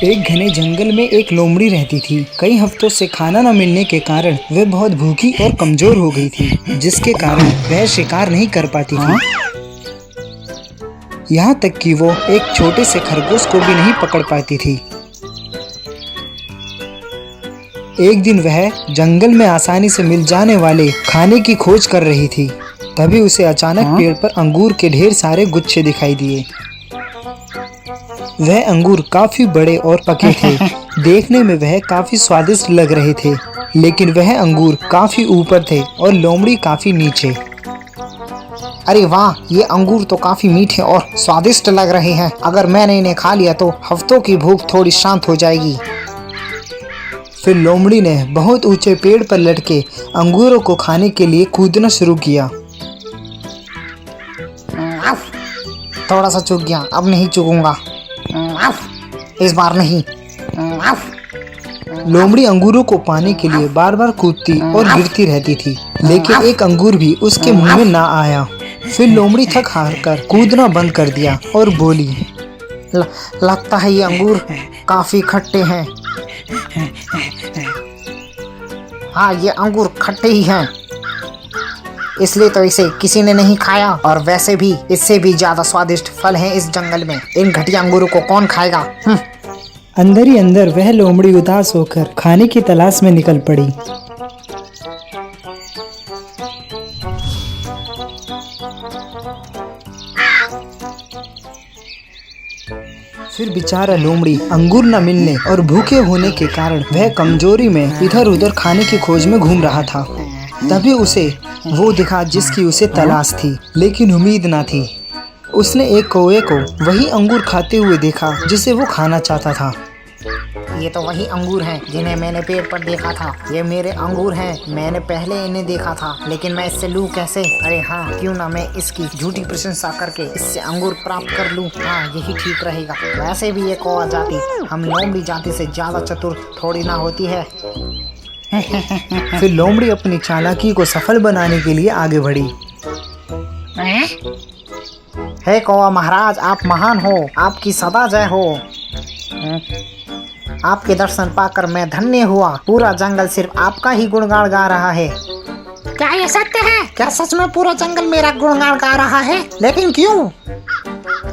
एक घने जंगल में एक लोमड़ी रहती थी। कई हफ्तों से खाना न मिलने के कारण वह बहुत भूखी और कमजोर हो गई थी, जिसके कारण वह शिकार नहीं कर पाती थी। यहाँ तक कि वो एक छोटे से खरगोश को भी नहीं पकड़ पाती थी। एक दिन वह जंगल में आसानी से मिल जाने वाले खाने की खोज कर रही थी। तभी उसे अचानक पेड़ पर अंगूर के ढेर सारे गुच्छे दिखाई दिए। वह अंगूर काफी बड़े और पके थे। देखने में वह काफी स्वादिष्ट लग रहे थे, लेकिन वह अंगूर काफी ऊपर थे और लोमड़ी काफी नीचे। अरे वाह, ये अंगूर तो काफी मीठे और स्वादिष्ट लग रहे हैं। अगर मैंने इन्हें खा लिया तो हफ्तों की भूख थोड़ी शांत हो जाएगी। फिर लोमड़ी ने बहुत ऊंचे पेड़ पर लटके अंगूरों को खाने के लिए कूदना शुरू किया। थोड़ा सा चूक गया, अब नहीं चूकूंगा। इस बार नहीं। लोमड़ी अंगूरों को पाने के लिए बार बार कूदती और गिरती रहती थी, लेकिन एक अंगूर भी उसके मुंह में ना आया। फिर लोमड़ी थक हार कर कूदना बंद कर दिया और बोली, लगता है ये अंगूर काफी खट्टे हैं। हाँ, ये अंगूर खट्टे ही हैं, इसलिए तो इसे किसी ने नहीं खाया। और वैसे भी इससे भी ज्यादा स्वादिष्ट फल हैं इस जंगल में। इन घटिया अंगूरों को कौन खाएगा? अंदर ही अंदर वह लोमड़ी उदास होकर खाने की तलाश में निकल पड़ी। फिर बेचारा लोमड़ी अंगूर न मिलने और भूखे होने के कारण वह कमजोरी में इधर उधर खाने की खोज में घूम रहा था। तभी उसे वो दिखा जिसकी उसे तलाश थी, लेकिन उम्मीद ना थी। उसने एक कौवे को वही अंगूर खाते हुए देखा जिसे वो खाना चाहता था। ये तो वही अंगूर हैं जिन्हें मैंने पेड़ पर देखा था। ये मेरे अंगूर हैं, मैंने पहले इन्हें देखा था, लेकिन मैं इससे लूं कैसे? अरे हाँ, क्यों ना मैं इसकी झूठी प्रशंसा करके इससे अंगूर प्राप्त कर लूं। हाँ, यही ठीक रहेगा। वैसे भी ये कौवा जाति हम लोमड़ी जाति से ज्यादा चतुर थोड़ी ना होती है। फिर लोमड़ी अपनी चालाकी को सफल बनाने के लिए आगे बढ़ी। हे कौवा महाराज, आप महान हो, आपकी सदा जय हो। आपके दर्शन पाकर मैं धन्य हुआ। पूरा जंगल सिर्फ आपका ही गुणगान गा रहा है। क्या ये सत्य है? क्या सच में पूरा जंगल मेरा गुणगान गा रहा है? लेकिन क्यों?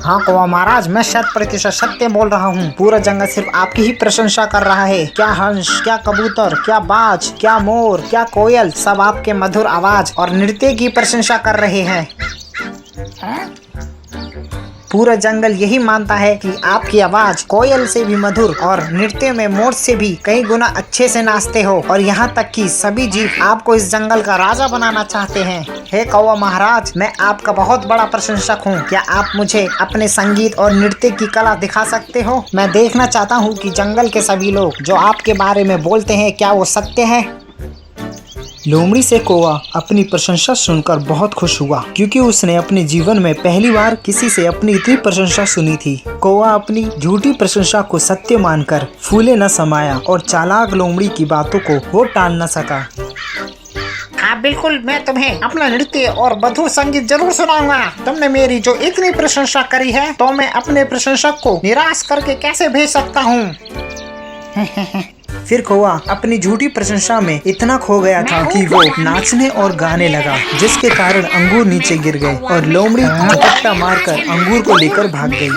हाँ कौवा महाराज, मैं 100% सत्य बोल रहा हूँ। पूरा जंगल सिर्फ आपकी ही प्रशंसा कर रहा है। क्या हंस, क्या कबूतर, क्या बाज, क्या मोर, क्या कोयल, सब आपके मधुर आवाज और नृत्य की प्रशंसा कर रहे हैं। पूरा जंगल यही मानता है कि आपकी आवाज कोयल से भी मधुर और नृत्य में मोर से भी कई गुना अच्छे से नाचते हो। और यहाँ तक कि सभी जीव आपको इस जंगल का राजा बनाना चाहते हैं। हे कौवा महाराज, मैं आपका बहुत बड़ा प्रशंसक हूँ। क्या आप मुझे अपने संगीत और नृत्य की कला दिखा सकते हो? मैं देखना चाहता हूँ कि जंगल के सभी लोग जो आपके बारे में बोलते हैं, क्या वो सत्य है? लोमड़ी से कौवा अपनी प्रशंसा सुनकर बहुत खुश हुआ, क्योंकि उसने अपने जीवन में पहली बार किसी से अपनी इतनी प्रशंसा सुनी थी। कौवा अपनी झूठी प्रशंसा को सत्य मानकर फूले न समाया और चालाक लोमड़ी की बातों को वो टाल न सका। हाँ बिल्कुल, मैं तुम्हें अपना नृत्य और मधुर संगीत जरूर सुनाऊंगा। तुमने मेरी जो इतनी प्रशंसा करी है, तो मैं अपने प्रशंसक को निराश करके कैसे भेज सकता हूँ? फिर कौवा अपनी झूठी प्रशंसा में इतना खो गया था कि वो नाचने और गाने लगा, जिसके कारण अंगूर नीचे गिर गए और लोमड़ी झपट्टा मारकर अंगूर को लेकर भाग गई।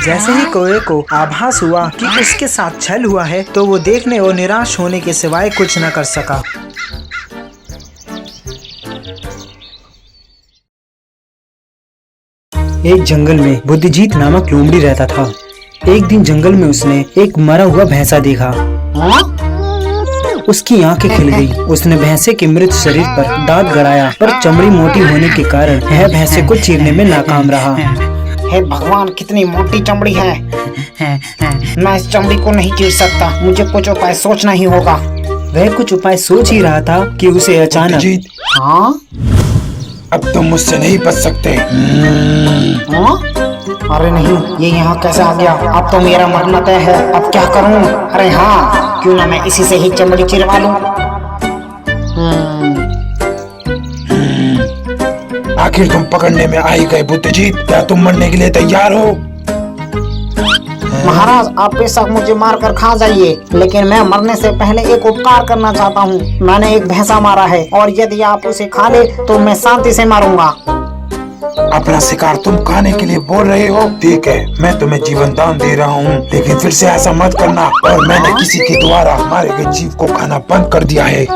जैसे ही कौवे को आभास हुआ कि उसके साथ छल हुआ है, तो वो देखने और निराश होने के सिवाय कुछ न कर सका। एक जंगल में बुद्धिजीत नामक लोमड़ी रहता था। एक दिन जंगल में उसने एक मरा हुआ भैंसा देखा। उसकी आंखें खिल गई। उसने भैंसे के मृत शरीर पर दांत गड़ाया, पर चमड़ी मोटी होने के कारण यह भैंसे को चीरने में नाकाम रहा। हे भगवान, कितनी मोटी चमड़ी है। मैं इस चमड़ी को नहीं चीर सकता। मुझे कुछ उपाय सोचना ही होगा। वह कुछ उपाय सोच ही रहा था कि उसे अचानक, हाँ, अब तुम मुझसे नहीं बच सकते। अरे नहीं, ये यहाँ कैसे आ गया? अब तो मेरा मरना तय है। अब क्या करूँ? अरे हाँ, क्यों ना मैं इसी से ही चमड़ी चिरवा लूं। आखिर तुम पकड़ने में आई गए बुद्धिजीत, क्या तुम मरने के लिए तैयार हो? महाराज आप बेशक मुझे मार कर खा जाइए, लेकिन मैं मरने से पहले एक उपकार करना चाहता हूँ। मैंने एक भैंसा मारा है और यदि आप उसे खा ले तो मैं शांति से मारूंगा। अपना शिकार तुम खाने के लिए बोल रहे हो? ठीक है, मैं तुम्हें जीवन दान दे रहा हूँ, लेकिन फिर से ऐसा मत करना। और मैंने किसी के द्वारा मारे गए जीव को खाना बंद कर दिया है।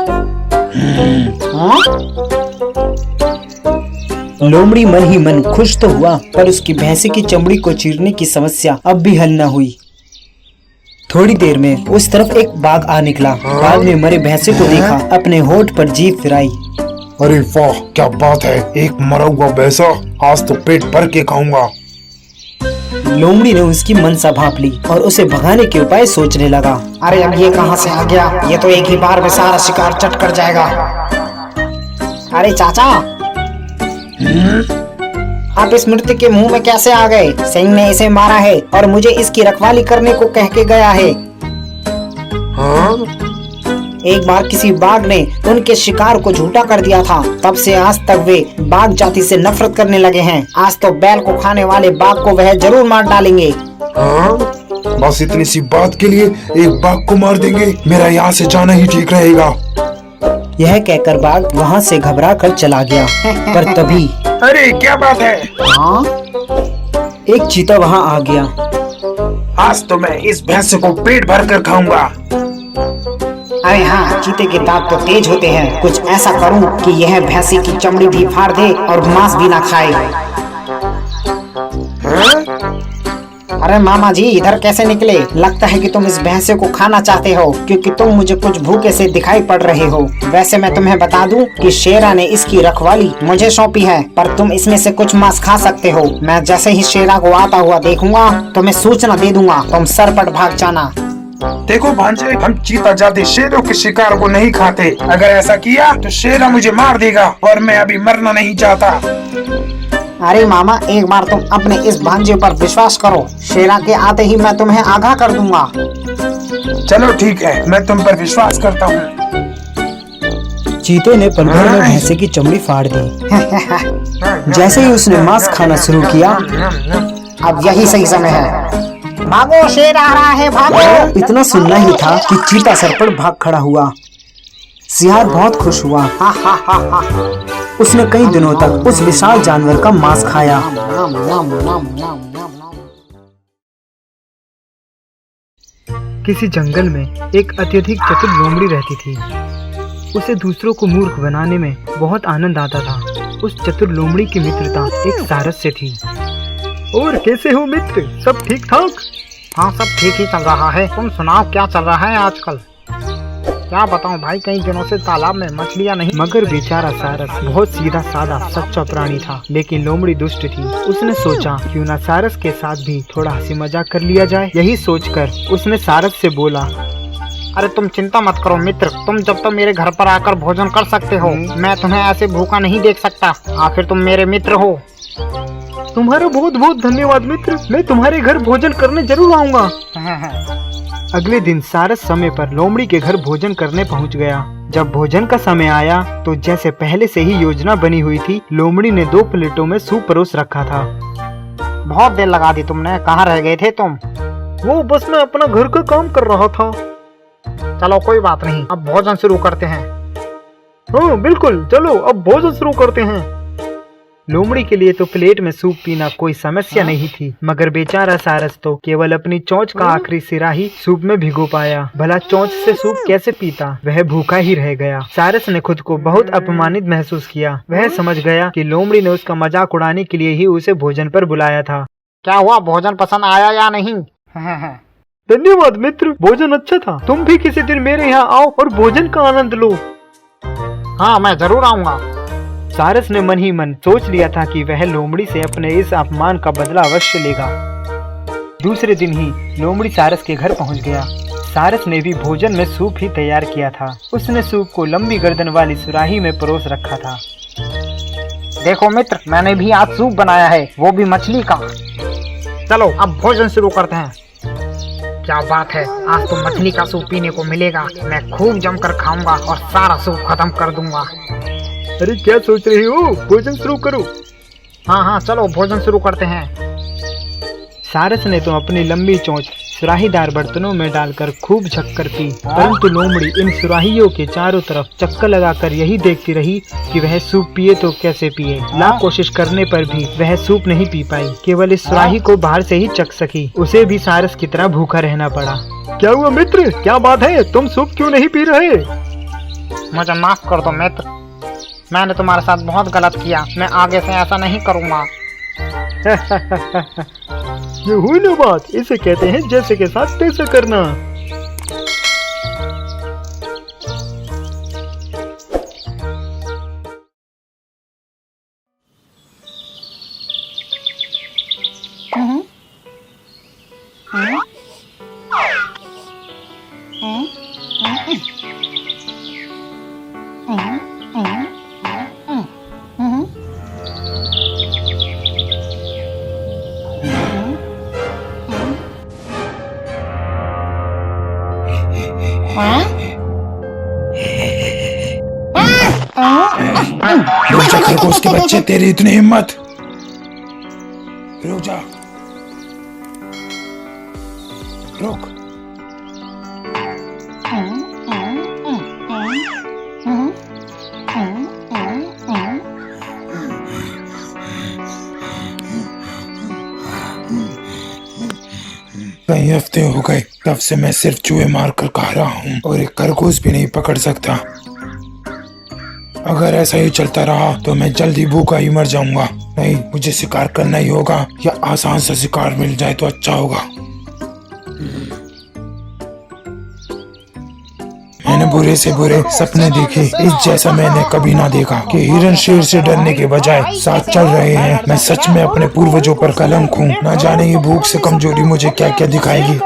लोमड़ी मन ही मन खुश तो हुआ, पर उसकी भैंसे की चमड़ी को चीरने की समस्या अब भी हल न हुई। थोड़ी देर में उस तरफ एक बाघ आ निकला। बाघ ने मरे भैंसे को देखा, अपने होठ पर जीभ फिराई। अरे वाह, क्या बात है, एक मरा हुआ भैंसा, आज तो पेट भर के खाऊंगा। लोमड़ी ने उसकी मनसा भांप ली और उसे भगाने के उपाय सोचने लगा। अरे अब ये कहाँ से आ गया? ये तो एक ही बार में सारा शिकार चट कर जाएगा। अरे चाचा, आप इस मृत्यु के मुंह में कैसे आ गए? सिंह ने इसे मारा है और मुझे इसकी रखवाली करने को कह के गया है। एक बार किसी बाघ ने उनके शिकार को झूठा कर दिया था, तब से आज तक वे बाघ जाति से नफरत करने लगे हैं। आज तो बैल को खाने वाले बाघ को वह जरूर मार डालेंगे। बस इतनी सी बात के लिए एक बाघ को मार देंगे? मेरा यहाँ से जाना ही ठीक रहेगा। यह कहकर बाघ वहाँ से घबरा कर चला गया। पर तभी अरे क्या बात है? हाँ? एक चीता वहाँ आ गया। आज तो मैं इस भैंस को पेट भर कर खाऊंगा। अरे हाँ, चीते के दांत तो तेज होते हैं। कुछ ऐसा करूं कि यह भैंसी की चमड़ी भी फाड़ दे और मांस भी ना खाए। अरे मामा जी, इधर कैसे निकले? लगता है कि तुम इस भैंसे को खाना चाहते हो, क्योंकि तुम मुझे कुछ भूखे से दिखाई पड़ रहे हो। वैसे मैं तुम्हें बता दूं कि शेरा ने इसकी रखवाली मुझे सौंपी है, पर तुम इसमें से कुछ मांस खा सकते हो। मैं जैसे ही शेरा को आता हुआ देखूंगा तो मैं सूचना दे दूंगा, तुम सरपट भाग जाना। देखो भांजे, हम चीता जाति शेरों के शिकार को नहीं खाते। अगर ऐसा किया तो शेरा मुझे मार देगा और मैं अभी मरना नहीं चाहता। अरे मामा, एक बार तुम अपने इस भांजे पर विश्वास करो। शेरा के आते ही मैं तुम्हें आगाह कर दूंगा। चलो ठीक है, मैं तुम पर विश्वास करता हूँ। चीते ने पल भर में भैंसे की चमड़ी फाड़ दी। जैसे ही उसने मांस खाना शुरू किया, अब यही सही समय है। भागो, शेर आ रहा है, भागो। इतना सुनना ही था कि चीता सरपट भाग खड़ा हुआ। सियार बहुत खुश हुआ। उसने कई दिनों तक उस विशाल जानवर का मांस खाया। किसी जंगल में एक अत्यधिक चतुर लोमड़ी रहती थी। उसे दूसरों को मूर्ख बनाने में बहुत आनंद आता था। उस चतुर लोमड़ी की मित्रता एक सारस से थी। और कैसे हो मित्र, सब ठीक ठाक? हाँ, सब ठीक ही चल रहा है। तुम सुनाओ, क्या चल रहा है आजकल? क्या बताऊं भाई, कई दिनों से तालाब में मछलियां नहीं। मगर बेचारा सारस बहुत सीधा साधा सच्चा प्राणी था, लेकिन लोमड़ी दुष्ट थी। उसने सोचा क्यों ना सारस के साथ भी थोड़ा हंसी मजाक कर लिया जाए। यही सोचकर उसने सारस से बोला, अरे तुम चिंता मत करो मित्र, तुम जब तक मेरे घर पर आकर भोजन कर सकते हो, मैं तुम्हें ऐसे भूखा नहीं देख सकता। आखिर तुम मेरे मित्र हो। तुम्हारा बहुत बहुत धन्यवाद मित्र, मैं तुम्हारे घर भोजन करने जरूर आऊंगा। अगले दिन सारस समय पर लोमड़ी के घर भोजन करने पहुंच गया। जब भोजन का समय आया तो जैसे पहले से ही योजना बनी हुई थी, लोमड़ी ने 2 प्लेटों में सूप परोस रखा था। बहुत देर लगा दी तुमने, कहाँ रह गए थे तुम? वो बस मैं अपना घर का काम कर रहा था। चलो कोई बात नहीं, अब भोजन शुरू करते हैं। हाँ बिल्कुल, चलो अब भोजन शुरू करते हैं। लोमड़ी के लिए तो प्लेट में सूप पीना कोई समस्या नहीं थी, मगर बेचारा सारस तो केवल अपनी चोंच का आखिरी सिरा ही सूप में भिगो पाया। भला चोंच से सूप कैसे पीता? वह भूखा ही रह गया। सारस ने खुद को बहुत अपमानित महसूस किया। वह समझ गया कि लोमड़ी ने उसका मजाक उड़ाने के लिए ही उसे भोजन पर बुलाया था। क्या हुआ, भोजन पसंद आया या नहीं? धन्यवाद मित्र, भोजन अच्छा था। तुम भी किसी दिन मेरे यहाँ आओ और भोजन का आनंद लो। हाँ, मैं जरूर आऊंगा। सारस ने मन ही मन सोच लिया था कि वह लोमड़ी से अपने इस अपमान का बदला अवश्य लेगा। दूसरे दिन ही लोमड़ी सारस के घर पहुंच गया। सारस ने भी भोजन में सूप ही तैयार किया था। उसने सूप को लंबी गर्दन वाली सुराही में परोस रखा था। देखो मित्र, मैंने भी आज सूप बनाया है, वो भी मछली का। चलो अब भोजन शुरू करते हैं। क्या बात है, आज तो मछली का सूप पीने को मिलेगा। मैं खूब जमकर खाऊंगा और सारा सूप खत्म कर दूंगा। अरे क्या सोच रही हो, भोजन शुरू करो। हाँ हाँ, चलो भोजन शुरू करते हैं। सारस ने तो अपनी लंबी चोंच सुराहीदार बर्तनों में डालकर खूब झक्कर पी, परंतु लोमड़ी इन सुराहियों के चारों तरफ चक्कर लगाकर यही देखती रही कि वह सूप पिए तो कैसे पिए। लाख कोशिश करने पर भी वह सूप नहीं पी पाई, केवल इस सुराही को बाहर से ही चख सकी। उसे भी सारस की तरह भूखा रहना पड़ा। क्या हुआ मित्र, क्या बात है, तुम सूप क्यों नहीं पी रहे? मुझे माफ कर दो मित्र, मैंने तुम्हारे साथ बहुत गलत किया, मैं आगे से ऐसा नहीं करूँगा। ये हुई ना बात, इसे कहते हैं जैसे के साथ तैसे करना। रुक जा खरगोश के बच्चे, तेरी इतनी हिम्मत, रुक जा, रुक। कई हफ्ते हो गए तब से मैं सिर्फ चूहे मार कर खा रहा हूँ और एक खरगोश भी नहीं पकड़ सकता। अगर ऐसा ही चलता रहा तो मैं जल्दी भूखा ही मर जाऊंगा। नहीं, मुझे शिकार करना ही होगा, या आसान सा शिकार मिल जाए तो अच्छा होगा। मैंने बुरे से बुरे सपने देखे, इस जैसा मैंने कभी ना देखा कि हिरन शेर से डरने के बजाय साथ चल रहे हैं। मैं सच में अपने पूर्वजों पर कलंक हूँ। ना जाने ये भूख से कमजोरी मुझे क्या क्या दिखाएगी।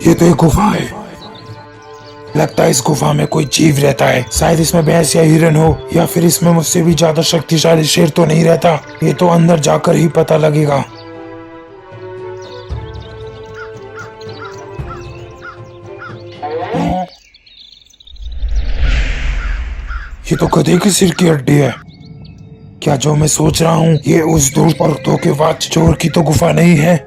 ये तो एक गुफा है, लगता है इस गुफा में कोई जीव रहता है। शायद इसमें भैंस या हिरन हो, या फिर इसमें मुझसे भी ज्यादा शक्तिशाली शेर तो नहीं रहता। ये तो अंदर जाकर ही पता लगेगा। ये तो गधे के सिर की हड्डी है। क्या जो मैं सोच रहा हूँ ये उस दूर और धोखेबाज चोर की तो गुफा नहीं है?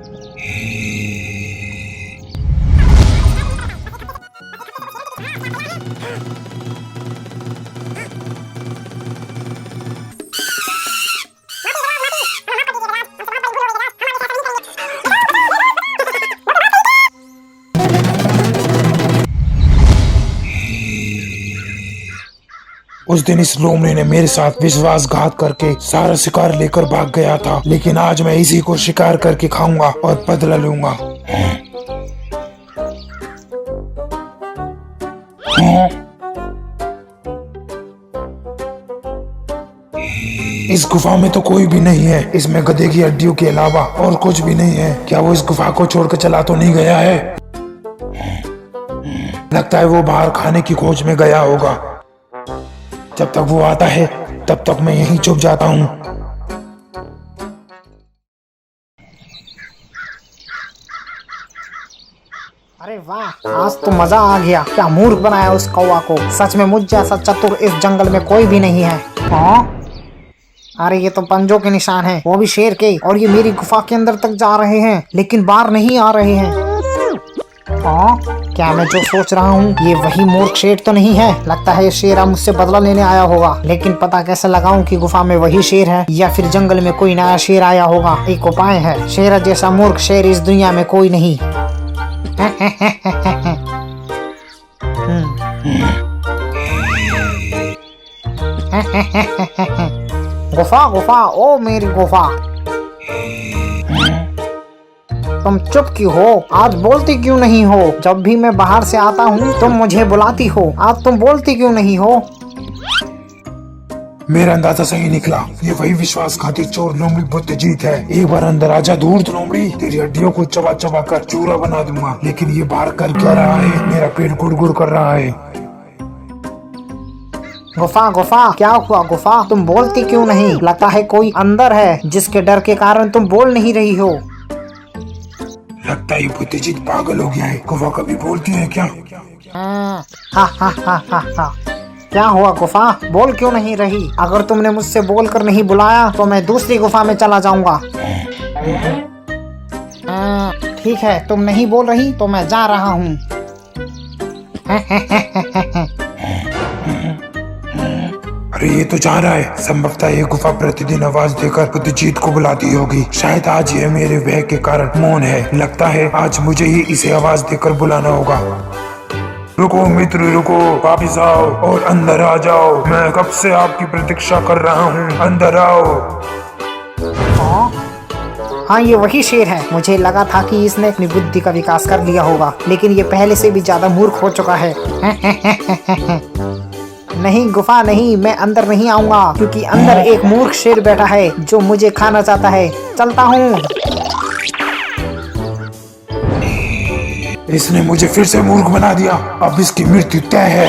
उस दिन इस लोमड़ी ने मेरे साथ विश्वासघात करके सारा शिकार लेकर भाग गया था, लेकिन आज मैं इसी को शिकार करके खाऊंगा और बदला लूंगा। इस गुफा में तो कोई भी नहीं है। इसमें गधे की हड्डियों के अलावा और कुछ भी नहीं है। क्या वो इस गुफा को छोड़कर चला तो नहीं गया है? लगता है वो बाहर खाने की खोज में गया होगा। जब तक वो आता है तब तक मैं यहीं छुप जाता हूँ। अरे वाह, आज तो मजा आ गया। क्या मूर्ख बनाया उस कौवा को। सच में मुझ जैसा चतुर इस जंगल में कोई भी नहीं है। हाँ, अरे ये तो पंजों के निशान हैं, वो भी शेर के, और ये मेरी गुफा के अंदर तक जा रहे हैं लेकिन बाहर नहीं आ रहे हैं। हाँ, क्या मैं जो सोच रहा हूँ ये वही मूर्ख शेर तो नहीं है। लगता है ये शेर अब मुझसे बदला लेने आया होगा, लेकिन पता कैसे लगाऊं कि गुफा में वही शेर है या फिर जंगल में कोई नया शेर आया होगा। एक उपाय है, शेर जैसा मूर्ख शेर इस दुनिया में कोई नहीं। गुफा गुफा, ओ मेरी गुफा, तुम चुप क्यों हो? आज बोलती क्यों नहीं हो? जब भी मैं बाहर से आता हूँ तुम मुझे बुलाती हो, आज तुम बोलती क्यों नहीं हो? मेरा अंदाजा सही निकला, ये वही विश्वासघाती चोर लोमड़ी बुद्धिजीत है। एक बार अंदर आजा धूर्त लोमड़ी, तेरी हड्डियों को चबा चबा कर चूरा बना दूंगा। लेकिन ये बाहर कर क्या रहा है? मेरा पेट गुड़गुड़ कर रहा है। गुफा गुफा, क्या हुआ गुफा? तुम बोलती क्यों नहीं? लगता है कोई अंदर है जिसके डर के कारण तुम बोल नहीं रही हो। लगता है बुद्धिजीत पागल हो गया है। गुफा कभी बोलती है क्या? हा हा हा हा हा। क्या हुआ गुफा, बोल क्यों नहीं रही? अगर तुमने मुझसे बोलकर नहीं बुलाया तो मैं दूसरी गुफा में चला जाऊंगा। ठीक है, तुम नहीं बोल रही तो मैं जा रहा हूँ। अरे ये तो जा रहा है। संभवतः ये गुफा प्रतिदिन आवाज देकर बुद्धजीत को बुलाती होगी। शायद आज ये मेरे भय के कारण मौन है। लगता है आज मुझे ही इसे आवाज देकर बुलाना होगा। रुको मित्र, रुको, वापिस आओ और अंदर आ जाओ। मैं कब से आपकी प्रतीक्षा कर रहा हूँ, अंदर आओ। हाँ, ये वही शेर है। मुझे लगा था कि इसने अपनी बुद्धि का विकास कर लिया होगा, लेकिन ये पहले से भी ज्यादा मूर्ख हो चुका है। नहीं गुफा नहीं, मैं अंदर नहीं आऊंगा, क्योंकि अंदर एक मूर्ख शेर बैठा है जो मुझे खाना चाहता है। चलता हूँ। इसने मुझे फिर से मूर्ख बना दिया। अब इसकी मृत्यु तय है।